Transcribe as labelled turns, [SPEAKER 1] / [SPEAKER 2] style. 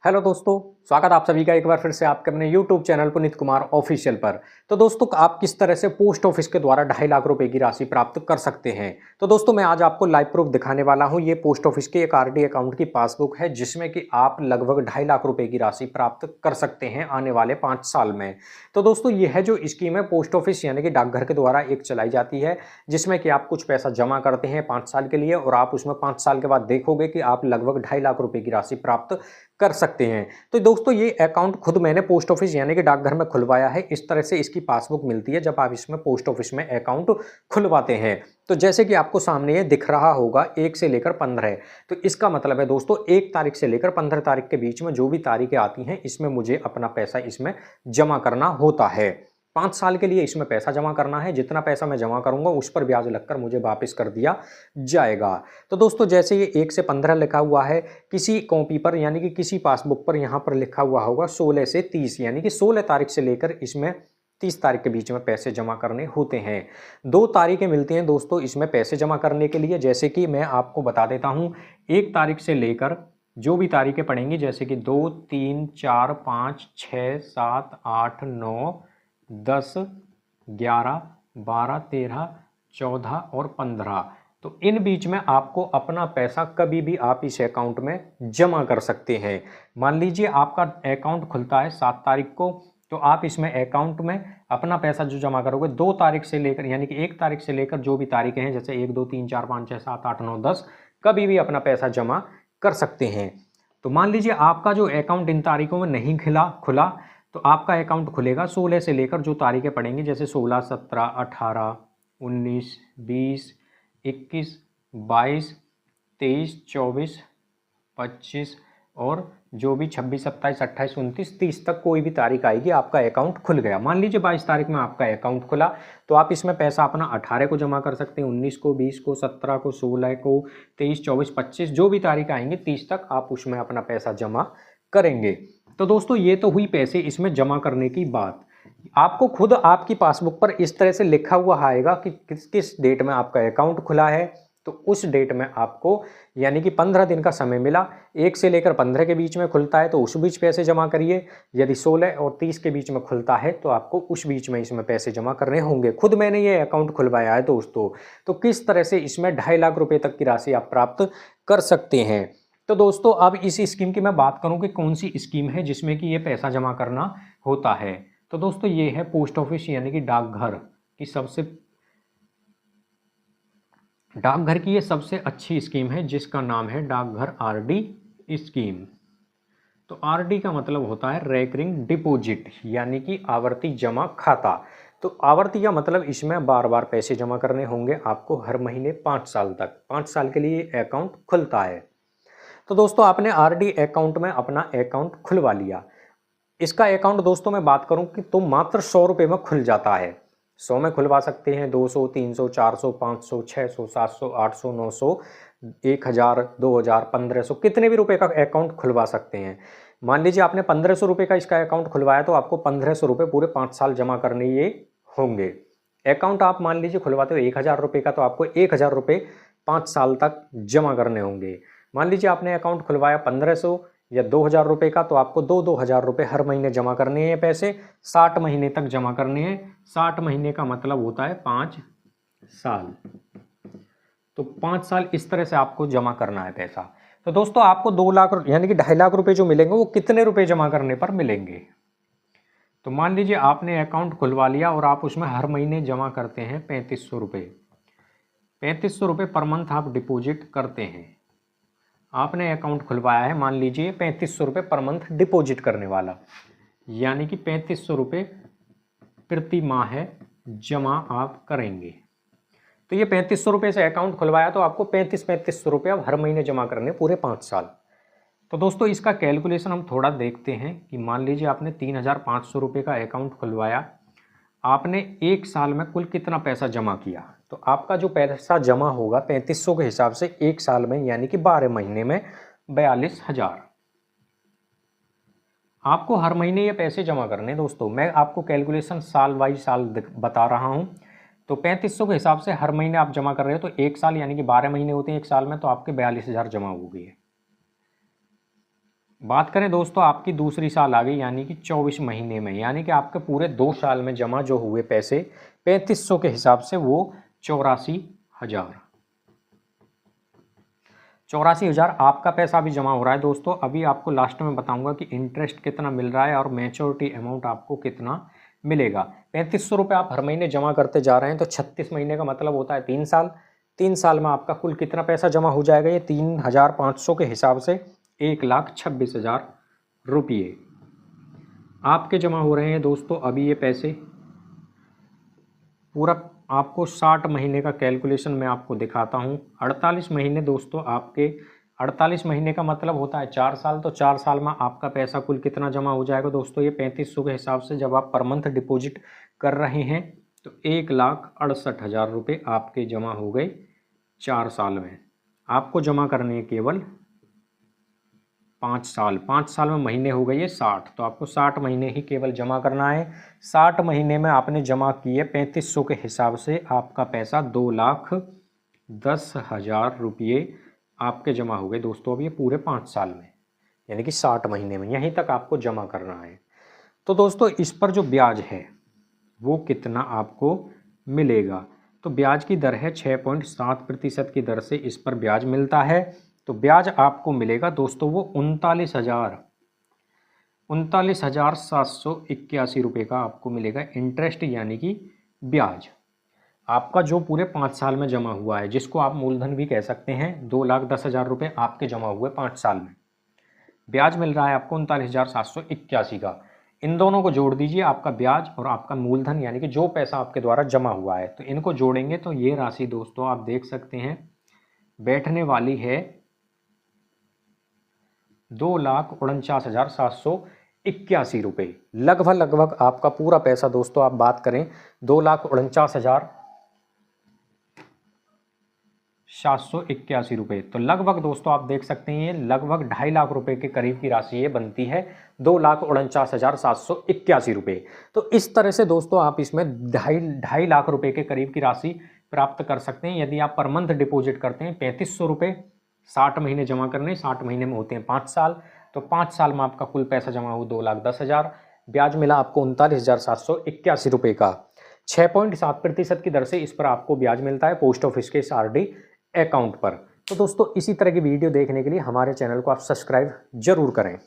[SPEAKER 1] Hello दोस्तों, स्वागत आप सभी का एक बार फिर से आपके अपने YouTube channel Puneet Kumar official पर। तो दोस्तों आप किस तरह से पोस्ट ऑफिस के द्वारा 2.5 लाख रुपए की राशि प्राप्त कर सकते हैं। तो दोस्तों मैं आज आपको लाइव प्रूफ दिखाने वाला हूं। ये पोस्ट ऑफिस के एक आरडी अकाउंट की पासबुक है जिसमें कि आप लगभग 2.5 लाख रुपए की राशि प्राप्त कर सकते हैं आने वाले 5 साल में। तो दोस्तों ये है जो स्कीम है पोस्ट ऑफिस यानी कि डाकघर के द्वारा एक चलाई जाती है, जिसमें कि आप कुछ पैसा जमा करते हैं 5 साल के लिए और आप उसमें 5 साल के बाद देखोगे कि आप लगभग 2.5 लाख रुपए की राशि प्राप्त कर सकते हैं। तो दोस्तों ये अकाउंट खुद मैंने पोस्ट ऑफिस यानी कि डाकघर में खुलवाया है। इस तरह से इसकी पासबुक मिलती है जब आप इसमें पोस्ट ऑफिस में अकाउंट खुलवाते हैं। तो जैसे कि आपको सामने ये दिख रहा होगा 1 से लेकर 15, तो इसका मतलब है दोस्तों 1 तारीख से लेकर 15 तारीख के बीच में जो भी तारीखें आती हैं इसमें मुझे अपना पैसा इसमें जमा करना होता है। 5 साल के लिए इसमें पैसा जमा करना है। जितना पैसा मैं जमा करूंगा उस पर ब्याज लगकर मुझे वापस कर दिया जाएगा। तो दोस्तों जैसे ये 1 से 15 लिखा हुआ है, किसी कॉपी पर यानी कि किसी पासबुक पर यहाँ पर लिखा हुआ होगा 16 से 30 यानी कि 16 तारीख से लेकर इसमें 30 तारीख के बीच में पैसे जमा करने होते हैं। 2 तारीखें मिलती हैं दोस्तों इसमें पैसे जमा करने के लिए, जैसे कि मैं आपको बता देता हूँ। 1 तारीख से लेकर जो भी तारीखें पड़ेंगी जैसे कि 2, 3, 4, 5, 6, 7, 8, 9, 10, 11, 12, 13, 14 और 15, तो इन बीच में आपको अपना पैसा कभी भी आप इस अकाउंट में जमा कर सकते हैं। मान लीजिए आपका अकाउंट खुलता है 7 तारीख को, तो आप इसमें अकाउंट में अपना पैसा जो जमा करोगे 2 तारीख से लेकर यानी कि 1 तारीख से लेकर जो भी तारीखें हैं जैसे 1, 2, 3, 4, 5, 6, 7, 8, 9, 10 कभी भी अपना पैसा जमा कर सकते हैं। तो मान लीजिए आपका जो अकाउंट इन तारीखों में नहीं खुला तो आपका अकाउंट खुलेगा 16 से लेकर जो तारीखें पड़ेंगी जैसे 16, 17, 18, 19, 20, 21, 22, 23, 24, 25 और जो भी 26, 27, 28, 29, 30 तक कोई भी तारीख आएगी आपका अकाउंट खुल गया। मान लीजिए 22 तारीख में आपका अकाउंट खुला तो आप इसमें पैसा अपना 18 को जमा कर सकते हैं, 19 को, 20 को, 17 को, 16 को, 23, 24, 25 जो भी तारीख आएंगी 30 तक आप उसमें अपना पैसा जमा करेंगे। तो दोस्तों ये तो हुई पैसे इसमें जमा करने की बात। आपको खुद आपकी पासबुक पर इस तरह से लिखा हुआ आएगा कि किस किस डेट में आपका अकाउंट खुला है। तो उस डेट में आपको यानी कि 15 दिन का समय मिला। 1 से लेकर 15 के बीच में खुलता है तो उस बीच पैसे जमा करिए। यदि 16 और 30 के बीच में खुलता है तो आपको उस बीच में इसमें पैसे जमा करने होंगे। खुद मैंने ये अकाउंट खुलवाया है दोस्तों। तो किस तरह से इसमें 2.5 लाख रुपए तक की राशि आप प्राप्त कर सकते हैं। तो दोस्तों अब इस स्कीम की मैं बात करूं कि कौन सी स्कीम है जिसमें कि ये पैसा जमा करना होता है। तो दोस्तों ये है पोस्ट ऑफिस यानी कि डाकघर की ये सबसे अच्छी स्कीम है जिसका नाम है डाकघर आरडी स्कीम। तो आरडी का मतलब होता है रेकरिंग डिपॉजिट यानी कि आवर्ती जमा खाता। तो आवर्ती का मतलब इसमें बार बार पैसे जमा करने होंगे आपको हर महीने 5 साल तक। 5 साल के लिए अकाउंट खुलता है। तो दोस्तों आपने आरडी अकाउंट में अपना अकाउंट खुलवा लिया। इसका अकाउंट दोस्तों मैं बात करूं कि तो मात्र 100 रुपये में खुल जाता है। 100 में खुलवा सकते हैं, 200, 300, 400, 500, 600, 700, 800, 900, 1000, 2000, 1500 कितने भी रुपए का अकाउंट खुलवा सकते हैं। मान लीजिए आपने 1500 रुपये का इसका अकाउंट खुलवाया तो आपको 1500 रुपये पूरे 5 साल जमा करने ये होंगे। अकाउंट आप मान लीजिए खुलवाते हो 1000 रुपये का तो आपको 1000 रुपये 5 साल तक जमा करने होंगे। मान लीजिए आपने अकाउंट खुलवाया 1500 या 2000 रुपये का तो आपको 2-2000 रुपये हर महीने जमा करने हैं। पैसे 60 महीने तक जमा करने हैं। 60 महीने का मतलब होता है 5 साल। तो 5 साल इस तरह से आपको जमा करना है पैसा। तो दोस्तों आपको 2 लाख यानी कि 2.5 लाख रुपये जो मिलेंगे वो कितने रुपए जमा करने पर मिलेंगे। तो मान लीजिए आपने अकाउंट खुलवा लिया और आप उसमें हर महीने जमा करते हैं 3500 रुपये। 3500 रुपये पर मंथ आप डिपॉजिट करते हैं। आपने अकाउंट खुलवाया है मान लीजिए 3500 रुपये पर मंथ डिपॉजिट करने वाला, यानी कि 3500 रुपये प्रति माह जमा आप करेंगे। तो ये 3500 रुपये से अकाउंट खुलवाया तो आपको 3500 रुपये अब हर महीने जमा करने पूरे 5 साल। तो दोस्तों इसका कैलकुलेशन हम थोड़ा देखते हैं कि मान लीजिए आपने 3500 रुपये का अकाउंट खुलवाया, आपने 1 साल में कुल कितना पैसा जमा किया। तो आपका जो पैसा जमा होगा 3500 के हिसाब से 1 साल में यानी कि 12 महीने में 42,000 आपको हर महीने ये पैसे जमा करने। दोस्तों मैं आपको कैलकुलेशन साल बाई साल बता रहा हूं। तो 3500 के हिसाब से हर महीने आप जमा कर रहे हो तो 1 साल यानी कि 12 महीने होते हैं 1 साल में, तो आपके 42,000 जमा हो गए। बात करें दोस्तों आपकी दूसरी साल आ गई यानी कि 24 महीने में, यानी कि आपके पूरे 2 साल में जमा जो हुए पैसे 3500 के हिसाब से वो 84,000 आपका पैसा अभी जमा हो रहा है दोस्तों। अभी आपको लास्ट में बताऊंगा कि इंटरेस्ट कितना मिल रहा है और मैच्योरिटी अमाउंट आपको कितना मिलेगा। 3500 रुपये आप हर महीने जमा करते जा रहे हैं तो 36 महीने का मतलब होता है 3 साल। 3 साल में आपका कुल कितना पैसा जमा हो जाएगा, ये 3500 के हिसाब से 1,26,000 रुपये आपके जमा हो रहे हैं दोस्तों। अभी ये पैसे पूरा आपको 60 महीने का कैलकुलेशन मैं आपको दिखाता हूँ। 48 महीने दोस्तों आपके, 48 महीने का मतलब होता है 4 साल, तो 4 साल में आपका पैसा कुल कितना जमा हो जाएगा दोस्तों, ये 3500 के हिसाब से जब आप पर मंथ डिपॉजिट कर रहे हैं तो 1,68,000 रुपये आपके जमा हो गए 4 साल में। आपको जमा करने हैं केवल 5 साल। 5 साल में महीने हो गए ये 60, तो आपको 60 महीने ही केवल जमा करना है। 60 महीने में आपने जमा किए 3500 के हिसाब से आपका पैसा 2,10,000 रुपये आपके जमा हो गए दोस्तों। अब ये पूरे 5 साल में यानी कि 60 महीने में यहीं तक आपको जमा करना है। तो दोस्तों इस पर जो ब्याज है वो कितना आपको मिलेगा, तो ब्याज की दर है 6.7% की दर से इस पर ब्याज मिलता है। तो ब्याज आपको मिलेगा दोस्तों वो 39,781 रुपये का आपको मिलेगा इंटरेस्ट, यानी कि ब्याज आपका जो पूरे 5 साल में जमा हुआ है, जिसको आप मूलधन भी कह सकते हैं। 2,10,000 रुपये आपके जमा हुए 5 साल में, ब्याज मिल रहा है आपको 39,781 का। इन दोनों को जोड़ दीजिए, आपका ब्याज और आपका मूलधन यानी कि जो पैसा आपके द्वारा जमा हुआ है, तो इनको जोड़ेंगे तो ये राशि दोस्तों आप देख सकते हैं बैठने वाली है 2,49,781 रुपये। लगभग आपका पूरा पैसा दोस्तों आप बात करें 2,49,781 रुपये, तो लगभग दोस्तों आप देख सकते हैं ये लगभग 2.5 लाख रुपए के करीब की राशि ये बनती है, 2,49,781 रुपये। तो इस तरह से दोस्तों आप इसमें 2.5 लाख रुपए के करीब की राशि प्राप्त कर सकते हैं यदि आप पर मंथ डिपॉजिट करते हैं 3500 रुपये। 60 महीने जमा करने, 60 महीने में होते हैं 5 साल, तो 5 साल में आपका कुल पैसा जमा हो 2,10,000, ब्याज मिला आपको 39,781 रुपये का। 6.7% की दर से इस पर आपको ब्याज मिलता है पोस्ट ऑफिस के इस आरडी अकाउंट पर। तो दोस्तों इसी तरह की वीडियो देखने के लिए हमारे चैनल को आप सब्सक्राइब जरूर करें।